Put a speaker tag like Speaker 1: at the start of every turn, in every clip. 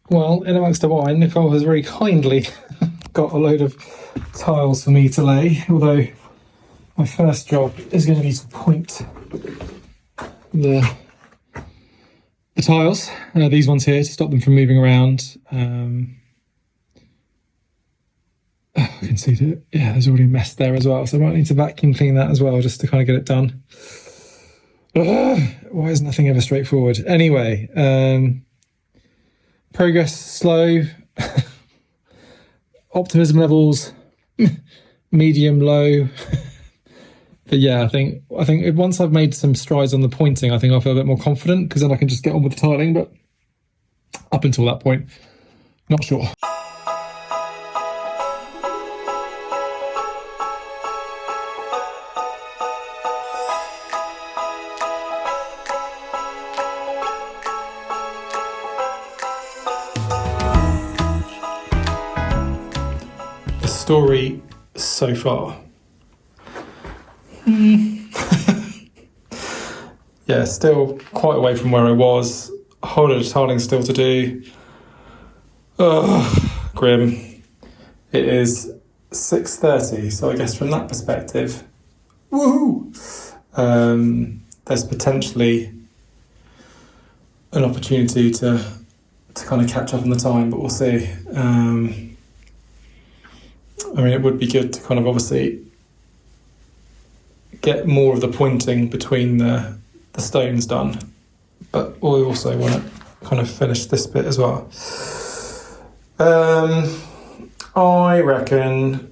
Speaker 1: Well, in amongst the wine, Nicole has very kindly got a load of tiles for me to lay, although my first job is going to be to point the tiles, these ones here, to stop them from moving around. I can see that, yeah, there's already a mess there as well, so I might need to vacuum clean that as well, just to kind of get it done. Why is nothing ever straightforward? Anyway, progress slow, optimism levels medium low. But yeah, I think once I've made some strides on the pointing, I think I'll feel a bit more confident, because then I can just get on with the tiling. But up until that point, not sure. The story so far. Yeah, still quite away from where I was. A whole lot of tiling still to do. Grim. It is 6:30, so I guess from that perspective, woohoo! There's potentially an opportunity to kind of catch up on the time, but we'll see. I mean, it would be good to kind of obviously get more of the pointing between the stones done, but we also want to kind of finish this bit as well. I reckon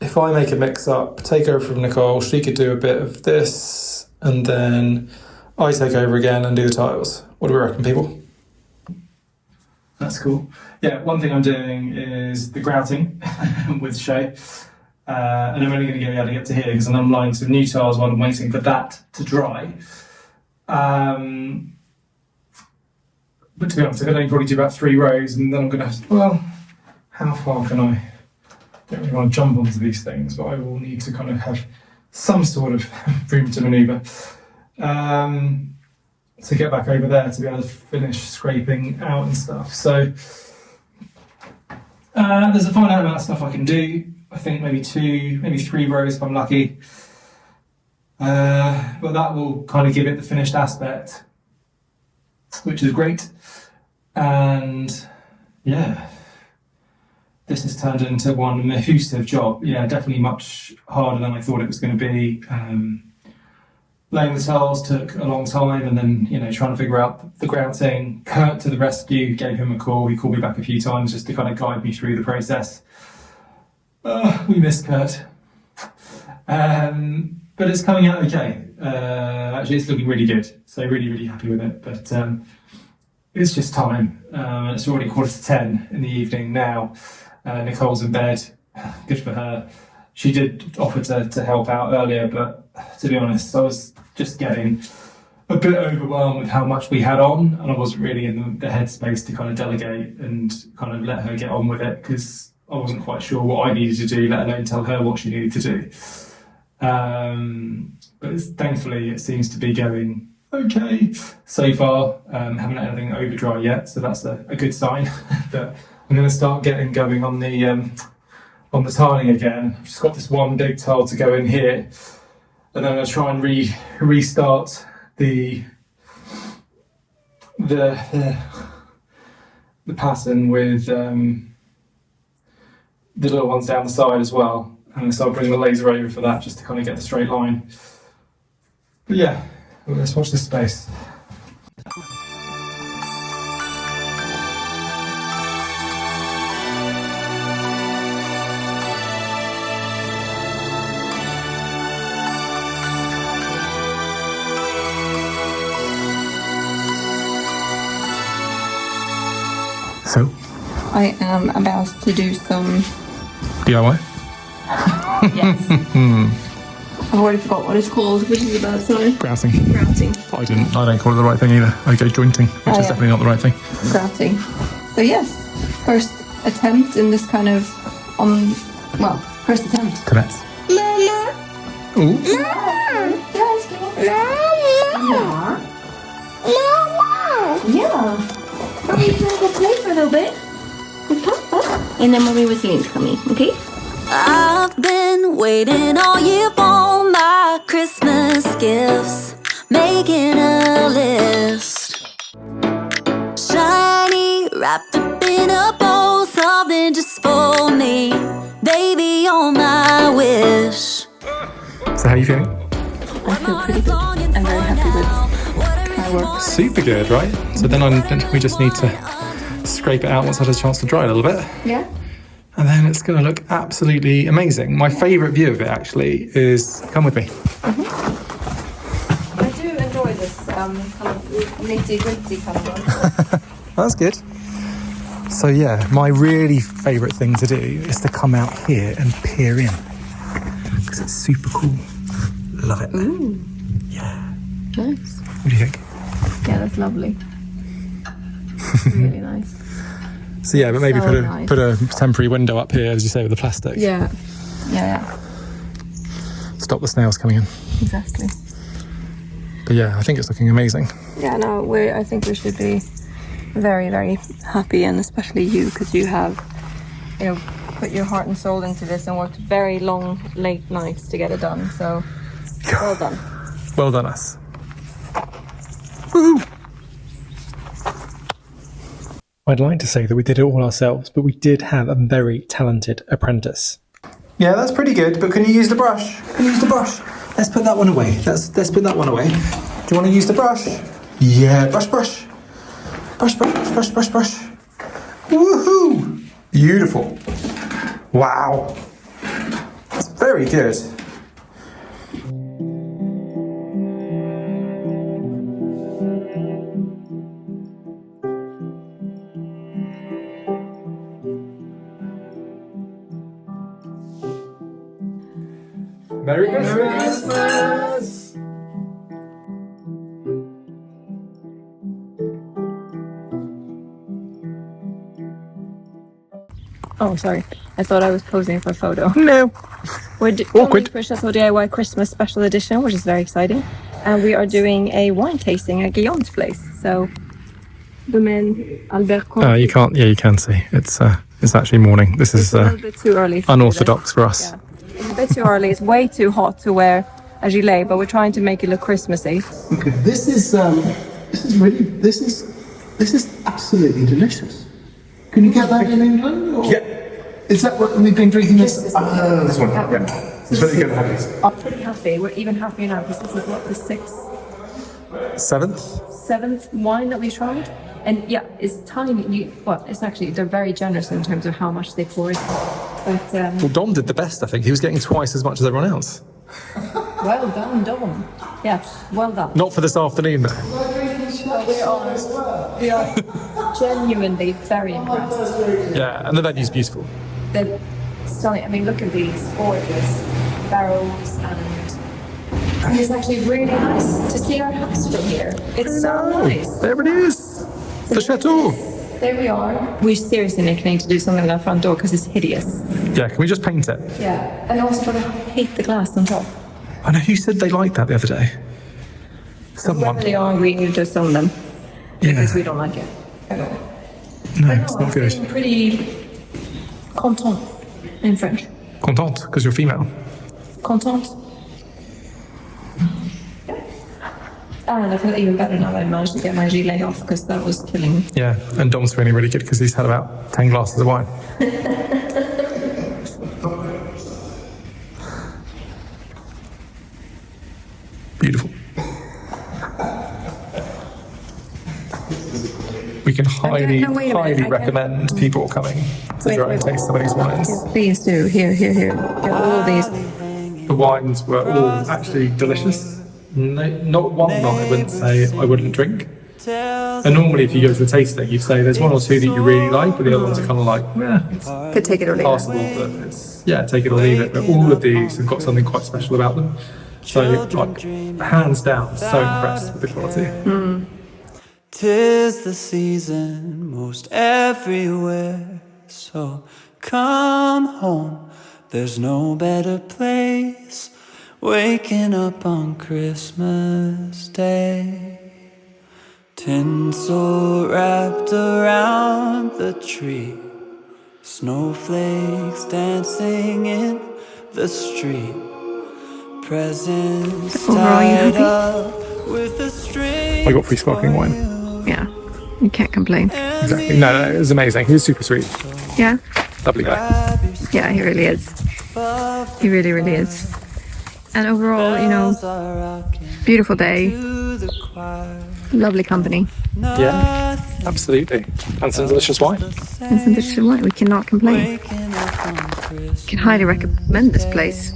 Speaker 1: if I make a mix up, take over from Nicole, she could do a bit of this, and then I take over again and do the tiles. What do we reckon, people? That's cool. Yeah, one thing I'm doing is the grouting with Shay. And I'm only going to be able to get to here because I'm laying some new tiles while I'm waiting for that to dry. But to be honest, I can only probably do about 3 rows, and then I'm going to have to, well, how far can I? Don't really want to jump onto these things, but I will need to kind of have some sort of room to manoeuvre. To get back over there to be able to finish scraping out and stuff. So there's a finite amount of stuff I can do. I think maybe 2, maybe 3 rows if I'm lucky. But that will kind of give it the finished aspect, which is great. And yeah, this has turned into one mahoosive job. Yeah, definitely much harder than I thought it was going to be. Laying the tiles took a long time, and then, you know, trying to figure out the grouting. Kurt to the rescue, gave him a call. He called me back a few times just to kind of guide me through the process. We missed Kurt. But it's coming out okay. Actually, it's looking really good. So really, really happy with it. But it's just time. It's already 9:45 in the evening now. Nicole's in bed. Good for her. She did offer to help out earlier, but to be honest, I was just getting a bit overwhelmed with how much we had on, and I wasn't really in the headspace to kind of delegate and kind of let her get on with it, because I wasn't quite sure what I needed to do, let alone tell her what she needed to do. But thankfully it seems to be going okay so far. Haven't let anything over dry yet, so that's a good sign. But I'm going to start getting going on the tiling again. I've just got this one big tile to go in here, and then I'm going to try and restart the pattern with the little ones down the side as well. And so I'll bring the laser over for that, just to kind of get the straight line. But yeah, let's watch this space. So?
Speaker 2: I am about to do some
Speaker 1: DIY?
Speaker 2: Yes. I've already forgot what it's called, which is about, sorry.
Speaker 1: Grouting.
Speaker 2: Grouting.
Speaker 1: I don't call it the right thing either. I go jointing, which is definitely not the right thing.
Speaker 2: Grouting. So yes, first attempt in this kind of first attempt.
Speaker 1: Tomette.
Speaker 3: Mama.
Speaker 1: Ooh.
Speaker 2: Yes,
Speaker 3: Mama.
Speaker 2: yeah.
Speaker 3: Mama.
Speaker 2: Yeah. Oh, you want to go play for a little bit with Papa? And then Mommy with Celine's coming, okay?
Speaker 3: I've been waiting all year for my Christmas gifts, making a list. Shiny, wrapped up in a bow, something just for me. Baby, you're my wish.
Speaker 1: So how are you feeling?
Speaker 2: I feel pretty good. I'm very happy with my work.
Speaker 1: Super good, right? So then we just need to scrape it out once I've had a chance to dry a little bit.
Speaker 2: Yeah?
Speaker 1: And then it's going to look absolutely amazing. My favourite view of it, actually, is... Come with me.
Speaker 2: I do enjoy this kind of nitty-gritty kind of one.
Speaker 1: That's good. So yeah, my really favourite thing to do is to come out here and peer in. Because it's super cool. Love it.
Speaker 2: Ooh.
Speaker 1: Yeah.
Speaker 2: Nice.
Speaker 1: What do you think?
Speaker 2: Yeah, that's lovely. Really nice.
Speaker 1: So yeah, but maybe
Speaker 2: So nice.
Speaker 1: put a temporary window up here, as you say, with the plastic.
Speaker 2: Yeah. Yeah.
Speaker 1: Stop the snails coming in.
Speaker 2: Exactly.
Speaker 1: But yeah, I think it's looking amazing.
Speaker 2: Yeah, no, I think we should be very, very happy, and especially you, because you have, put your heart and soul into this and worked very long, late nights to get it done. So, well done.
Speaker 1: Well done, us. Woo! I'd like to say that we did it all ourselves, but we did have a very talented apprentice. Yeah, that's pretty good, but can you use the brush? Can you use the brush? Let's put that one away. Let's put that one away. Do you want to use the brush? Yeah, brush. Brush. Woohoo! Beautiful. Wow. That's very good. Merry Christmas!
Speaker 2: Oh, sorry. I thought I was posing for a photo.
Speaker 1: No.
Speaker 2: We're
Speaker 1: Awkward.
Speaker 2: Christmas Chateau DIY Christmas Special Edition, which is very exciting. And we are doing a wine tasting at Guillaume's place. So, Domaine Albert Comte.
Speaker 1: You can't. Yeah, you can see. It's actually morning. This is
Speaker 2: a little bit too early.
Speaker 1: unorthodox for us.
Speaker 2: Yeah. It's a bit too early. It's way too hot to wear a gilet, but we're trying to make it look Christmassy.
Speaker 4: Okay, this is absolutely delicious. Can you get that in England? Or?
Speaker 1: Yeah.
Speaker 4: Is that what we've been drinking? This one.
Speaker 1: Yeah. It's really good.
Speaker 2: I'm pretty happy. We're even happier now because this is what, the 7th wine that we tried. And yeah, it's tiny. It's actually, they're very generous in terms of how much they pour in. But
Speaker 1: Well, Dom did the best. I think he was getting twice as much as everyone else.
Speaker 2: well done, Dom. Yes, well done.
Speaker 1: Not for this afternoon, though.
Speaker 2: We are genuinely very impressed.
Speaker 1: Yeah, and the venue's beautiful.
Speaker 2: They're stunning. I mean, look at these gorgeous barrels, and it's actually really nice to see our house from here. It's so nice.
Speaker 1: There it is. The chateau.
Speaker 2: There we are. We seriously need to do something on our front door because it's hideous.
Speaker 1: Yeah, can we just paint it?
Speaker 2: Yeah, and also, but I hate the glass on top.
Speaker 1: I know, who said they liked that the other day? Someone.
Speaker 2: Wherever they are, we need to disown them because we don't like it.
Speaker 1: No, it's not good.
Speaker 2: I'm pretty content in French.
Speaker 1: Contente, because you're female.
Speaker 2: Content. And I feel even better now that I managed to get my gilet off because that was killing me.
Speaker 1: Yeah, and Dom's feeling really good because he's had about 10 glasses of wine. Beautiful. We can highly recommend people coming to try and taste some of these wines.
Speaker 2: Please do. Here. Get all these.
Speaker 1: The wines were all actually delicious. No, not one that I wouldn't say I wouldn't drink. And normally if you go to the tasting, you'd say there's one or two that you really like, but the other ones are kind of like, it's
Speaker 2: Could take it or leave it.
Speaker 1: passable, but it's, take it or leave it. But all of these have got something quite special about them. So, like, hands down, so impressed with the quality.
Speaker 5: 'Tis the season most everywhere, so come home. There's no better place. Waking up on Christmas Day, Tinsel wrapped around the tree, snowflakes dancing in the street, presents
Speaker 2: Overall, you
Speaker 5: tied
Speaker 2: happy?
Speaker 5: up with a string.
Speaker 1: I got free sparkling wine.
Speaker 2: Yeah, you can't complain.
Speaker 1: Exactly. No, it was amazing. He was super sweet.
Speaker 2: Yeah,
Speaker 1: Lovely guy.
Speaker 2: yeah, he really is. He really, really is. And overall, you know, beautiful day, lovely company,
Speaker 1: Yeah, absolutely. And some delicious wine.
Speaker 2: and some delicious wine. We cannot complain. Can highly recommend this place.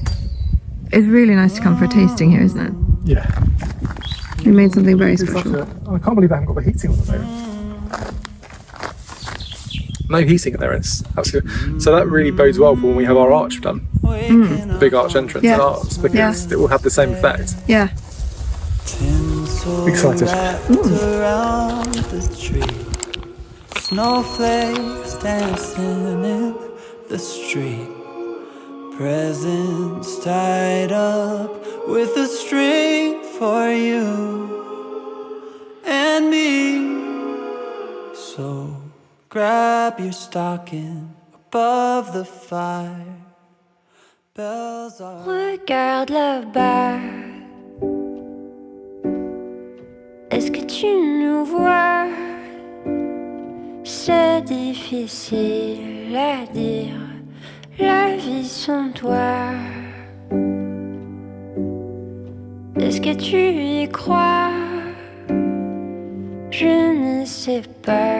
Speaker 2: It's really nice to come for a tasting here, isn't it?
Speaker 1: Yeah.
Speaker 2: We made something very
Speaker 1: It's
Speaker 2: special.
Speaker 1: like I can't believe I haven't got the heating on at the moment. No heating in there. It's absolutely. So that really bodes well for when we have our arch done. The big arch entrance
Speaker 2: Yeah.
Speaker 1: and arch, because it will have the same effect.
Speaker 2: Yeah.
Speaker 1: Excited.
Speaker 5: Around the tree, snowflakes dancing in the street, presents tied up with a string for you and me. So grab your stocking above the fire. Bells are.
Speaker 6: Regarde là-bas. Est-ce que tu nous vois? C'est difficile à dire, la vie sans toi. Est-ce que tu y crois? Je ne sais pas.